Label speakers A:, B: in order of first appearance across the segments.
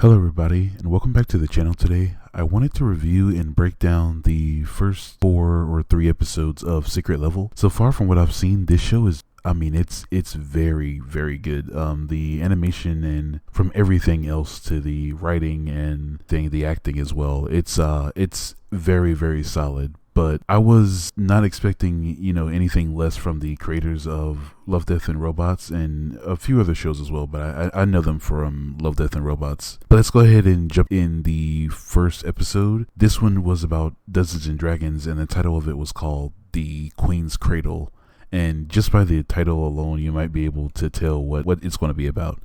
A: Hello everybody and welcome back to the channel. Today I wanted to review and break down the first 4 or 3 episodes of Secret Level. So far from what I've seen, this show is it's very good. The animation and from everything else to the writing and the acting as well, it's very solid. But I was not expecting, anything less from the creators of Love, Death, and Robots and a few other shows as well. But I know them from Love, Death, and Robots. But let's go ahead and jump in the first episode. This one was about Dungeons and Dragons, and the title of it was called The Queen's Cradle. And just by the title alone, you might be able to tell what it's going to be about.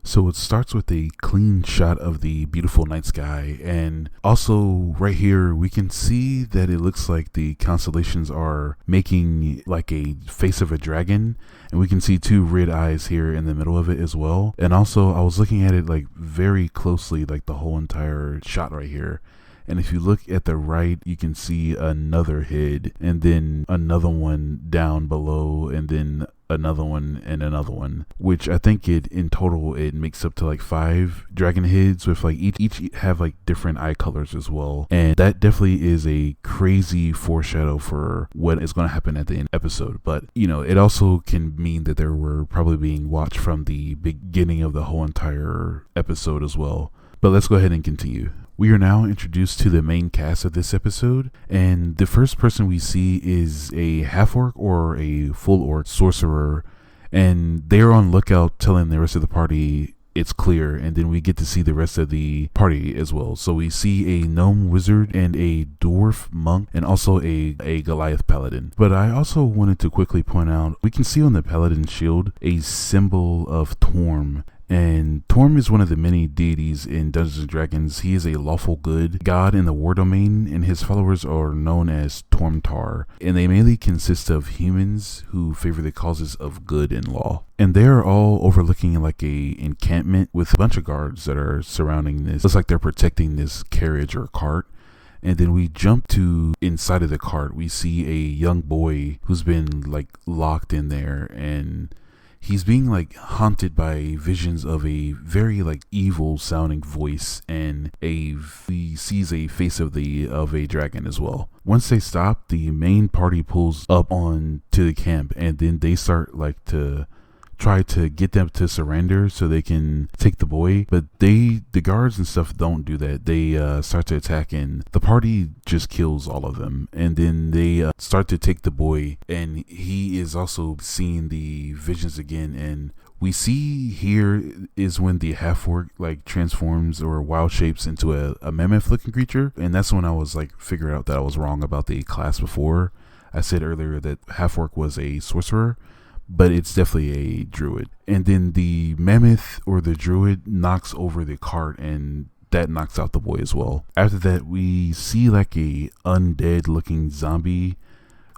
A: So it starts with a clean shot of the beautiful night sky, and also right here we can see that it looks like the constellations are making like a face of a dragon, and we can see 2 red eyes here in the middle of it as well. And also I was looking at it like very closely, like the whole entire shot right here. And if you look at the right, you can see another head, and then another one down below, and then another one and another one, which I think in total it makes up to like 5 dragon heads, with like each have like different eye colors as well. And that definitely is a crazy foreshadow for what is going to happen at the end of the episode. But it also can mean that they were probably being watched from the beginning of the whole entire episode as well. But let's go ahead and continue. We are now introduced to the main cast of this episode, and the first person we see is a half-orc or a full-orc sorcerer, and they're on lookout telling the rest of the party it's clear, and then we get to see the rest of the party as well. So we see a gnome wizard and a dwarf monk, and also a Goliath paladin. But I also wanted to quickly point out, we can see on the paladin's shield a symbol of Torm. And Torm is one of the many deities in Dungeons & Dragons. He is a lawful good god in the war domain, and his followers are known as Tormtar. And they mainly consist of humans who favor the causes of good and law. And they are all overlooking like a encampment with a bunch of guards that are surrounding this. Looks like they're protecting this carriage or cart. And then we jump to inside of the cart. We see a young boy who's been like locked in there, and he's being like haunted by visions of a very like evil sounding voice, and he sees a face of a dragon as well. Once they stop, the main party pulls up on to the camp, and then they start like to try to get them to surrender so they can take the boy. But the guards and stuff don't do that. They start to attack, and the party just kills all of them. And then they start to take the boy, and he is also seeing the visions again. And we see here is when the half-orc like transforms or wild shapes into a mammoth looking creature. And that's when I was like figuring out that I was wrong about the class before. I said earlier that half-orc was a sorcerer, but it's definitely a druid. And then the mammoth or the druid knocks over the cart, and that knocks out the boy as well. After that, we see like a undead looking zombie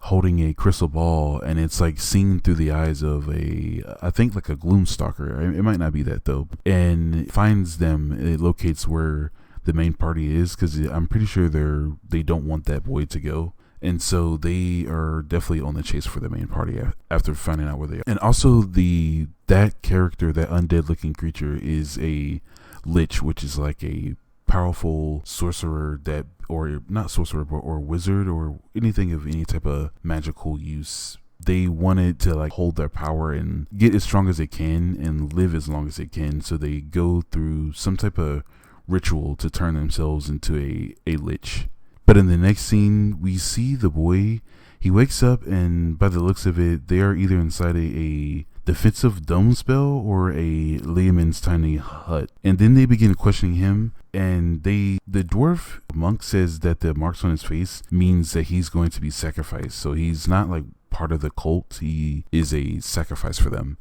A: holding a crystal ball, and it's like seen through the eyes of I think like a gloomstalker. It might not be that though. And it finds them. It locates where the main party is, because I'm pretty sure they don't want that boy to go. And so they are definitely on the chase for the main party after finding out where they are. And also that character, that undead looking creature, is a lich, which is like a powerful sorcerer or not sorcerer, but or wizard or anything of any type of magical use. They wanted to like hold their power and get as strong as they can and live as long as they can. So they go through some type of ritual to turn themselves into a lich. But in the next scene, we see the boy. He wakes up, and by the looks of it, they are either inside a defensive dome spell or a Leomund's tiny hut. And then they begin questioning him, and the dwarf monk says that the marks on his face means that he's going to be sacrificed. So he's not like part of the cult. He is a sacrifice for them.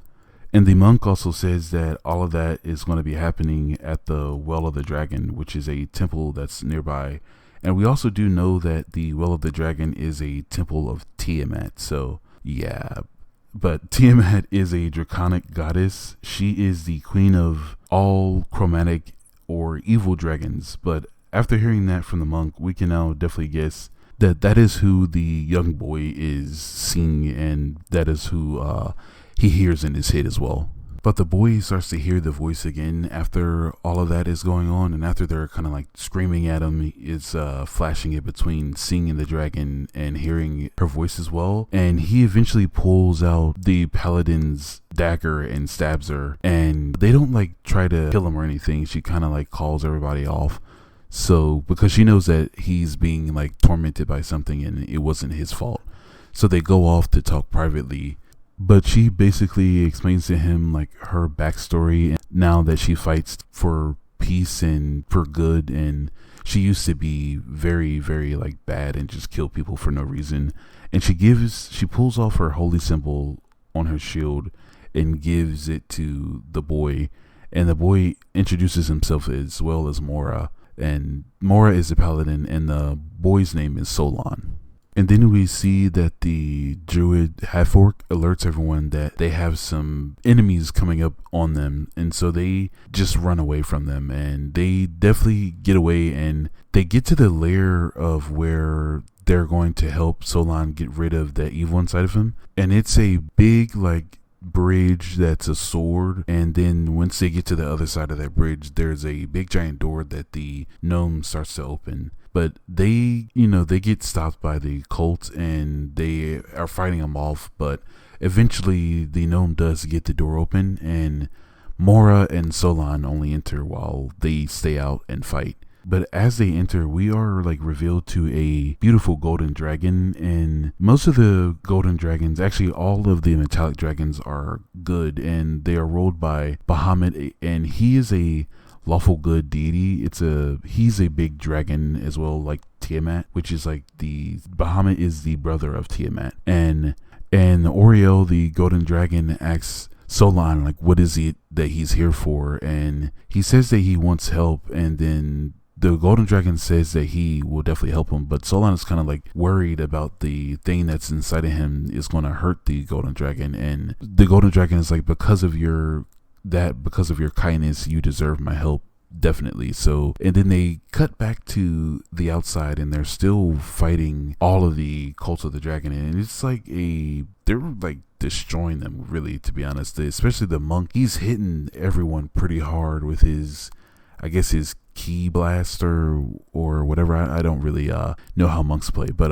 A: And the monk also says that all of that is going to be happening at the Well of the Dragon, which is a temple that's nearby. And we also do know that the Well of the Dragon is a temple of Tiamat. So yeah, but Tiamat is a draconic goddess. She is the queen of all chromatic or evil dragons. But after hearing that from the monk, we can now definitely guess that is who the young boy is seeing, and that is who he hears in his head as well. But the boy starts to hear the voice again after all of that is going on, and after they're kind of like screaming at him, it's flashing it between seeing the dragon and hearing her voice as well. And he eventually pulls out the paladin's dagger and stabs her, and they don't like try to kill him or anything. She kind of like calls everybody off. So because she knows that he's being like tormented by something and it wasn't his fault. So they go off to talk privately. But she basically explains to him like her backstory, and now that she fights for peace and for good, and she used to be very, very like bad and just kill people for no reason. And she pulls off her holy symbol on her shield and gives it to the boy. And the boy introduces himself as well as Mora. And Mora is the paladin, and the boy's name is Solon. And then we see that the druid half-orc alerts everyone that they have some enemies coming up on them. And so they just run away from them. And they definitely get away, and they get to the lair of where they're going to help Solon get rid of the evil inside of him. And it's a big like bridge that's a sword, and then once they get to the other side of that bridge, there's a big giant door that the gnome starts to open. But they get stopped by the cult, and they are fighting them off. But eventually the gnome does get the door open, and Mora and Solon only enter while they stay out and fight. But as they enter, we are like revealed to a beautiful golden dragon, and most of the golden dragons, actually all of the metallic dragons, are good, and they are ruled by Bahamut, and he is a lawful good deity. He's a big dragon as well, like Tiamat, which is like Bahamut is the brother of Tiamat, and Oriel, the golden dragon, asks Solon like what is it that he's here for, and he says that he wants help, and then the golden dragon says that he will definitely help him, but Solon is kind of like worried about the thing that's inside of him is going to hurt the golden dragon, and the golden dragon is like, because of your kindness, you deserve my help, definitely. So, and then they cut back to the outside, and they're still fighting all of the cults of the dragon, and it's like they're like destroying them, really, to be honest. Especially the monk, he's hitting everyone pretty hard with his key blaster or whatever. I don't really know how monks play, but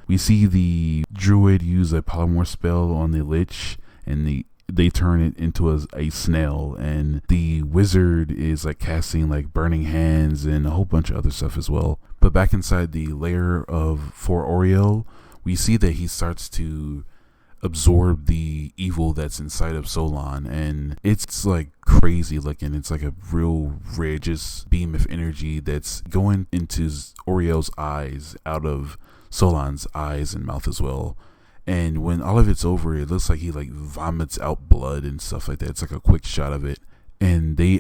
A: we see the druid use a polymorph spell on the lich, and they turn it into a snail, and the wizard is like casting like burning hands and a whole bunch of other stuff as well. But back inside the lair for Oriel, we see that he starts to absorb the evil that's inside of Solon, and it's like crazy looking. It's like a real red just beam of energy that's going into Oriel's eyes, out of Solon's eyes and mouth as well. And when all of it's over, it looks like he like vomits out blood and stuff like that. It's like a quick shot of it. And they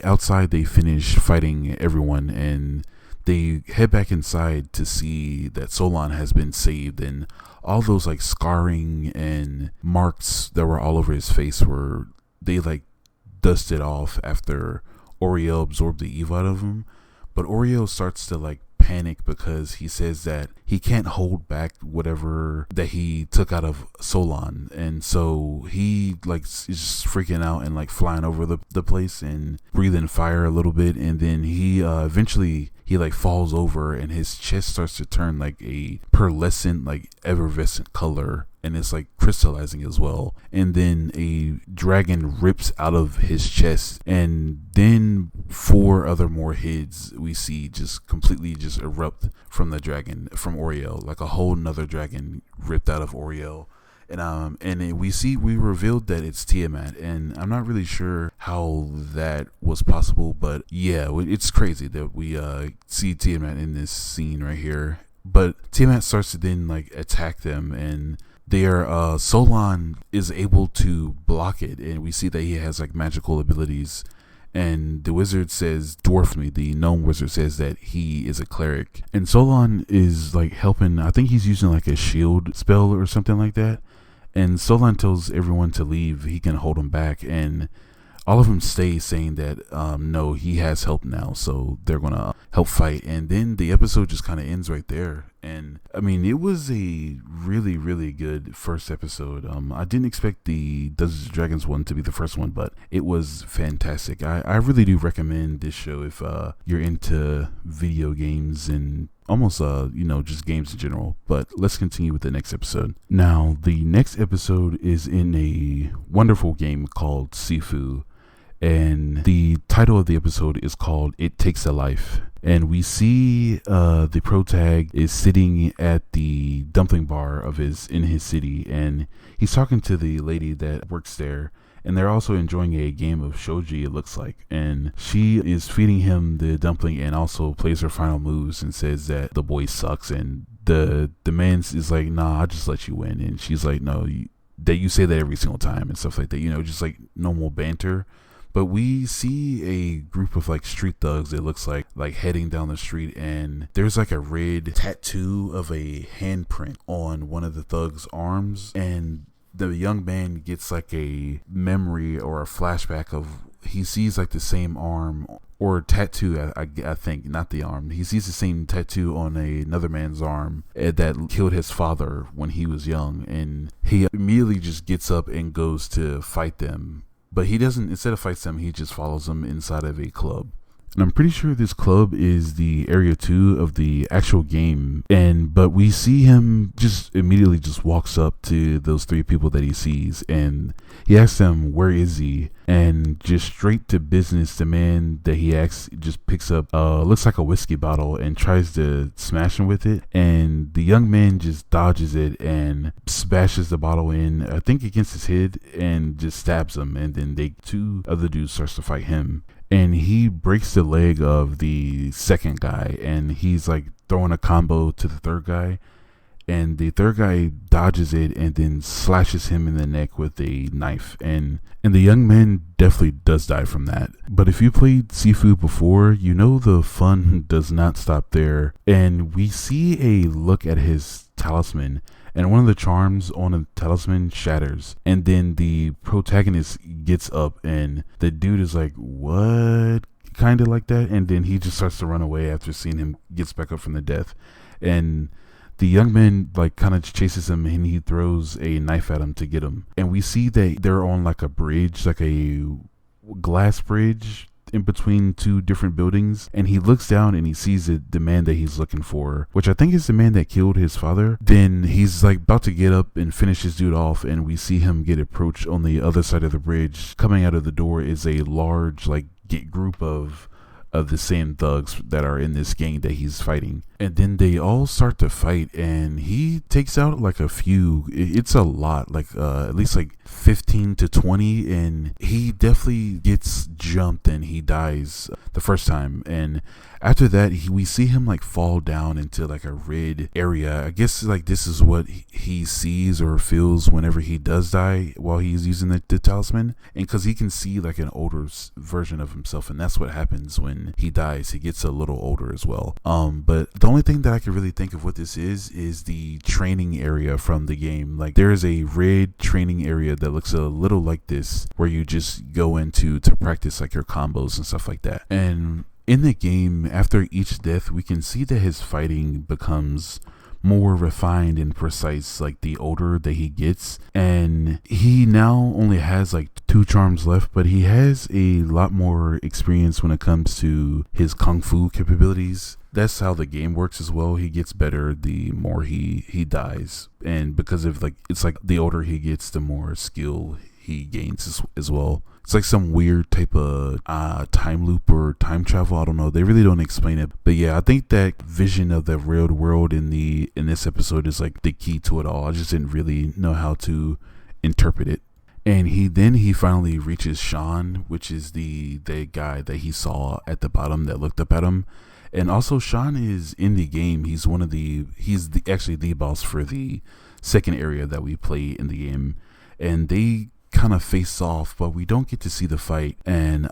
A: finish fighting everyone, and they head back inside to see that Solon has been saved, and all those like scarring and marks that were all over his face they like dusted off after Oriel absorbed the evil out of him. But Oriel starts to like panic because he says that he can't hold back whatever that he took out of Solon, and so he like is just freaking out and like flying over the place and breathing fire a little bit, and then he eventually like falls over, and his chest starts to turn like a pearlescent, like effervescent color, and it's like crystallizing as well. And then a dragon rips out of his chest, and then 4 other more heads we see just completely just erupt from the dragon, from Oriel, like a whole nother dragon ripped out of Oriel. And we revealed that it's Tiamat, and I'm not really sure how that was possible, but yeah, it's crazy that we see Tiamat in this scene right here. But Tiamat starts to then like attack them, and Solon is able to block it, and we see that he has like magical abilities. And the wizard says, the gnome wizard says that he is a cleric, and Solon is like helping. I think he's using like a shield spell or something like that. And Solon tells everyone to leave. He can hold them back. And all of them stay saying that no, he has help now, so they're gonna help fight. And then the episode just kind of ends right there. And I mean, it was a really, really good first episode. I didn't expect the Dungeons and Dragons one to be the first one, but it was fantastic. I really do recommend this show if you're into video games and almost just games in general. But let's continue with the next episode. Now, the next episode is in a wonderful game called Sifu. And the title of the episode is called It Takes a Life. And we see the protag is sitting at the dumpling bar in his city, and he's talking to the lady that works there, and they're also enjoying a game of shogi, it looks like. And she is feeding him the dumpling and also plays her final moves and says that the boy sucks. And the man is like, nah, I'll just let you win. And she's like, no, that you say that every single time and stuff like that, just like normal banter. But we see a group of like street thugs, it looks like heading down the street, and there's like a red tattoo of a handprint on one of the thugs' arms, and the young man gets like a memory or a flashback of he sees like the same arm or tattoo, I think, not the arm. He sees the same tattoo on another man's arm that killed his father when he was young, and he immediately just gets up and goes to fight them. But he doesn't, instead of fights them, he just follows them inside of a club. And I'm pretty sure this club is the area 2 of the actual game. But we see him just immediately just walks up to those 3 people that he sees, and he asks them, where is he? And just straight to business, the man that he asks just picks up looks like a whiskey bottle and tries to smash him with it. And the young man just dodges it and smashes the bottle in, I think against his head, and just stabs him. And then 2 other dudes starts to fight him. And he breaks the leg of the second guy, and he's like throwing a combo to the third guy, and the third guy dodges it and then slashes him in the neck with a knife, and the young man definitely does die from that. But if you played Sifu before, you know the fun does not stop there. And we see a look at his talisman, and one of the charms on the talisman shatters, and then the protagonist gets up, and the dude is like, what? Kind of like that. And then he just starts to run away after seeing him gets back up from the death. And the young man like kind of chases him, and he throws a knife at him to get him. And we see that they're on like a bridge, like a glass bridge in between 2 different buildings, and he looks down and he sees the man that he's looking for, which I think is the man that killed his father. Then he's like about to get up and finish his dude off, and we see him get approached on the other side of the bridge. Coming out of the door is a large like group of the same thugs that are in this gang that he's fighting. And then they all start to fight, and he takes out like a few, it's a lot, like at least like 15 to 20, and he definitely gets jumped and he dies the first time. And after that, we see him like fall down into like a red area. I guess like this is what he sees or feels whenever he does die while he's using the talisman, and because he can see like an older version of himself, and that's what happens when he dies. He gets a little older as well. But the only thing that I can really think of what this is the training area from the game. Like there is a red training area that looks a little like this, where you just go into to practice like your combos and stuff like that. And in the game, after each death, we can see that his fighting becomes more refined and precise like the older that he gets. And he now only has like 2 charms left, but he has a lot more experience when it comes to his kung fu capabilities. That's how the game works as well. He gets better the more he dies, and because of like, it's like the older he gets, the more skill he gains as well. It's like some weird type of time loop or time travel. I don't know. They really don't explain it. But yeah, I think that vision of the real world in this episode is like the key to it all. I just didn't really know how to interpret it. And he finally reaches Sean, which is the guy that he saw at the bottom that looked up at him. And also Sean is in the game. He's actually the boss for the second area that we play in the game. And they kind of face off, but we don't get to see the fight. And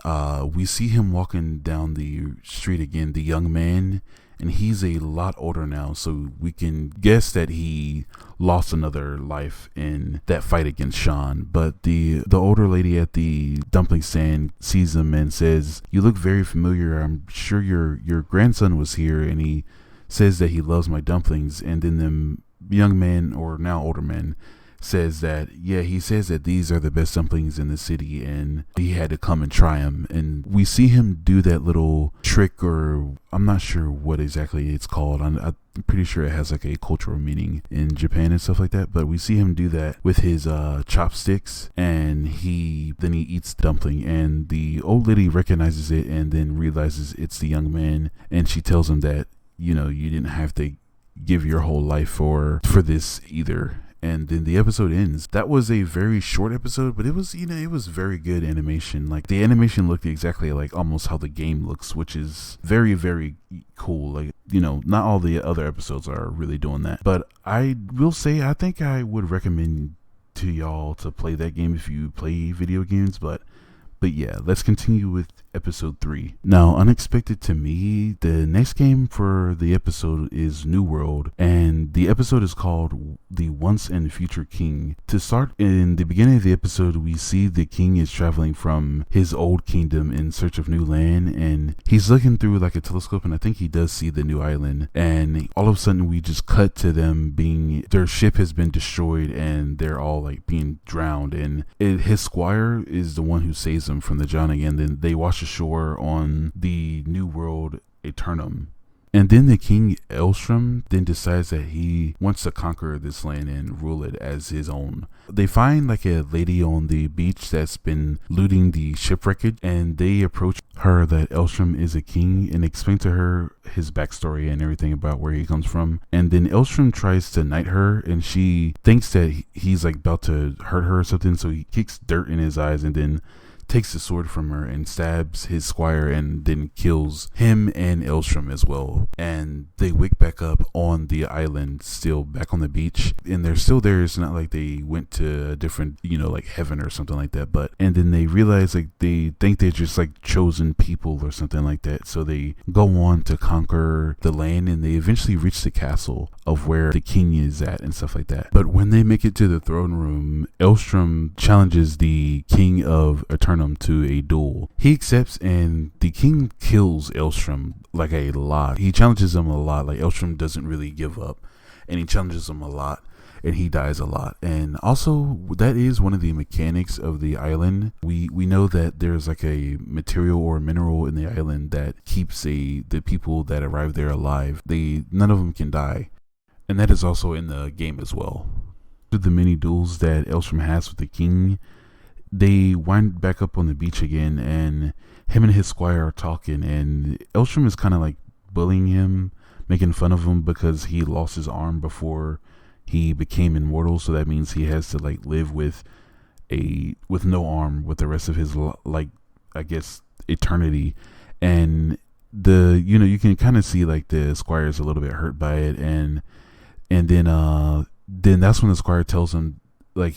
A: we see him walking down the street again, the young man, and he's a lot older now, so we can guess that he lost another life in that fight against Sean. But the older lady at the dumpling stand sees him and says, "You look very familiar. I'm sure your grandson was here, and he says that he loves my dumplings." And then the young man, or now older man, says that, yeah, he says that these are the best dumplings in the city and he had to come and try them. And we see him do that little trick, or I'm not sure what exactly it's called. I'm pretty sure it has like a cultural meaning in Japan and stuff like that, but we see him do that with his chopsticks, and then he eats the dumpling, and the old lady recognizes it and then realizes it's the young man, and she tells him that, you didn't have to give your whole life for this either. And then the episode ends. That was a very short episode, but it was very good animation. Like, the animation looked exactly like almost how the game looks, which is very, very cool. Like, not all the other episodes are really doing that. But I will say, I think I would recommend to y'all to play that game if you play video games. But yeah, let's continue with episode 3. Now, unexpected to me, the next game for the episode is New World, and the episode is called The Once and Future King. To start, in the beginning of the episode, we see the king is traveling from his old kingdom in search of new land, and he's looking through like a telescope, and I think he does see the new island, and all of a sudden we just cut to them their ship has been destroyed, and they're all like being drowned, and his squire is the one who saves them from the drowning, and then they wash ashore on the New World Eternum. And then the king Elstrom then decides that he wants to conquer this land and rule it as his own. They find like a lady on the beach that's been looting the shipwreckage, and they approach her that Elstrom is a king and explain to her his backstory and everything about where he comes from. And then Elstrom tries to knight her, and she thinks that he's like about to hurt her or something, so he kicks dirt in his eyes and then takes the sword from her and stabs his squire, and then kills him and Elstrom as well. And they wake back up on the island, still back on the beach, and they're still there. It's not like they went to a different, like heaven or something like that. And then they realize like they think they're just like chosen people or something like that. So they go on to conquer the land, and they eventually reach the castle of where the king is at and stuff like that. But when they make it to the throne room, Elstrom challenges the king of Eternum to a duel. He accepts, and the king kills Elstrom like a lot. He challenges him a lot. Like, Elstrom doesn't really give up, and he challenges him a lot, and he dies a lot. And also, that is one of the mechanics of the island. We know that there's like a material or mineral in the island that keeps the people that arrive there alive. None of them can die, and that is also in the game as well. Through the many duels that Elstrom has with the king, they wind back up on the beach again, and him and his squire are talking, and Elstrom is kind of like bullying him, making fun of him because he lost his arm before he became immortal, so that means he has to like live with no arm with the rest of his eternity. And you can kind of see like the squire is a little bit hurt by it, and then that's when the squire tells him, like,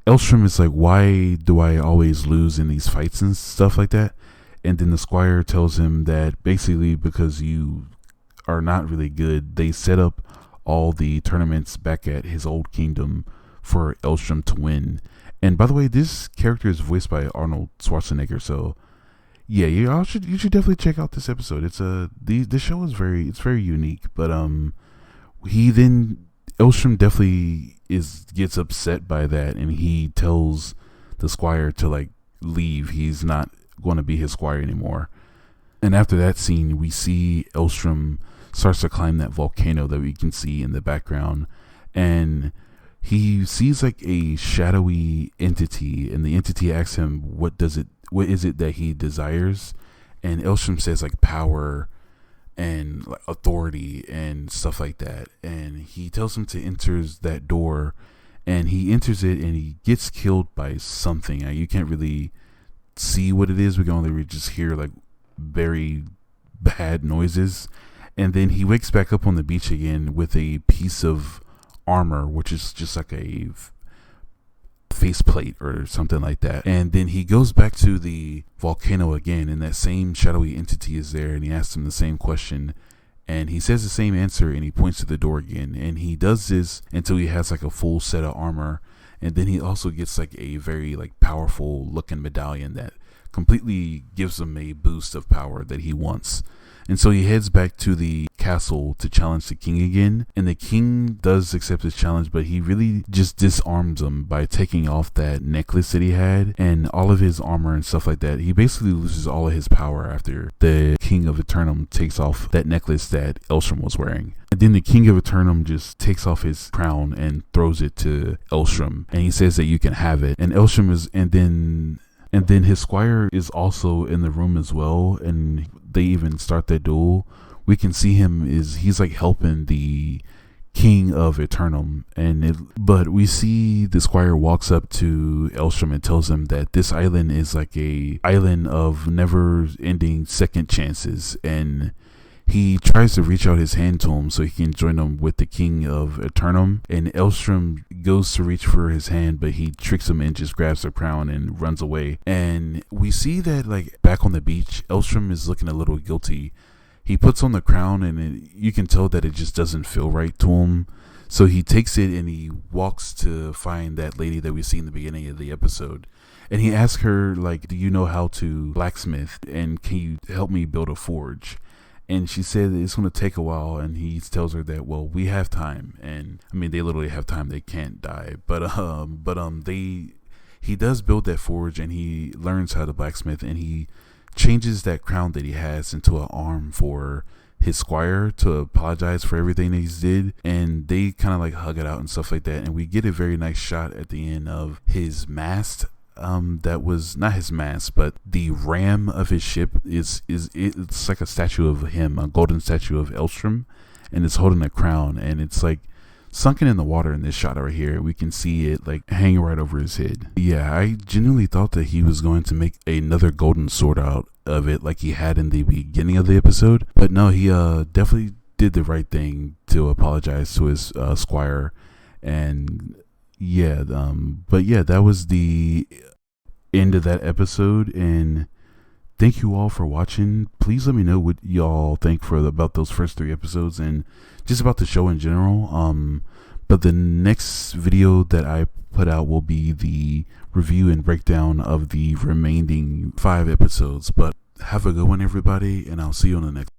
A: Elstrom is like, why do I always lose in these fights and stuff like that? And then the squire tells him that basically because you are not really good, they set up all the tournaments back at his old kingdom for Elstrom to win. And by the way, this character is voiced by Arnold Schwarzenegger, so yeah, you should definitely check out this episode. This show is very unique, but Elstrom definitely gets upset by that, and he tells the squire to like leave. He's not going to be his squire anymore. And after that scene, we see Elstrom starts to climb that volcano that we can see in the background, and he sees like a shadowy entity, and the entity asks him what is it that he desires, and Elstrom says like power and like authority and stuff like that, and he tells him to enter that door, and he enters it, and he gets killed by something. You can't really see what it is. We can only just hear like very bad noises, and then he wakes back up on the beach again with a piece of armor, which is just like a faceplate or something like that. And then he goes back to the volcano again, and that same shadowy entity is there, and he asks him the same question. And he says the same answer, and he points to the door again. And he does this until he has like a full set of armor. And then he also gets like a very like powerful looking medallion that completely gives him a boost of power that he wants. And so he heads back to the castle to challenge the king again. And the king does accept his challenge, but he really just disarms him by taking off that necklace that he had and all of his armor and stuff like that. He basically loses all of his power after the king of Eternum takes off that necklace that Elshram was wearing. And then the king of Eternum just takes off his crown and throws it to Elshram. And he says that you can have it. And Elshram is, and then his squire is also in the room as well, and they even start that duel. We can see he's like helping the king of Eternum, but we see the squire walks up to Elshram and tells him that this island is like a island of never ending second chances, and he tries to reach out his hand to him so he can join him with the king of Eternum. And Elshram goes to reach for his hand, but he tricks him and just grabs the crown and runs away. And we see that like back on the beach, Elshram is looking a little guilty. He puts on the crown, and you can tell that it just doesn't feel right to him. So he takes it and he walks to find that lady that we see in the beginning of the episode. And he asks her, like, do you know how to blacksmith? And can you help me build a forge? And she said it's going to take a while, and he tells her that, well, we have time. And I mean, they literally have time. They can't die. He does build that forge, and he learns how to blacksmith, and he changes that crown that he has into an arm for his squire to apologize for everything that he's did. And they kind of like hug it out and stuff like that. And we get a very nice shot at the end of his mast. That was not his mast, but the ram of his ship it's like a statue of him, a golden statue of Elshram, and it's holding a crown, and it's like sunken in the water in this shot right here. We can see it like hanging right over his head. Yeah, I genuinely thought that he was going to make another golden sword out of it like he had in the beginning of the episode, but no, he definitely did the right thing to apologize to his squire. And yeah, but yeah, that was the end of that episode, and thank you all for watching. Please let me know what y'all think about those first 3 episodes and just about the show in general. But the next video that I put out will be the review and breakdown of the remaining 5 episodes. But have a good one, everybody, and I'll see you on the next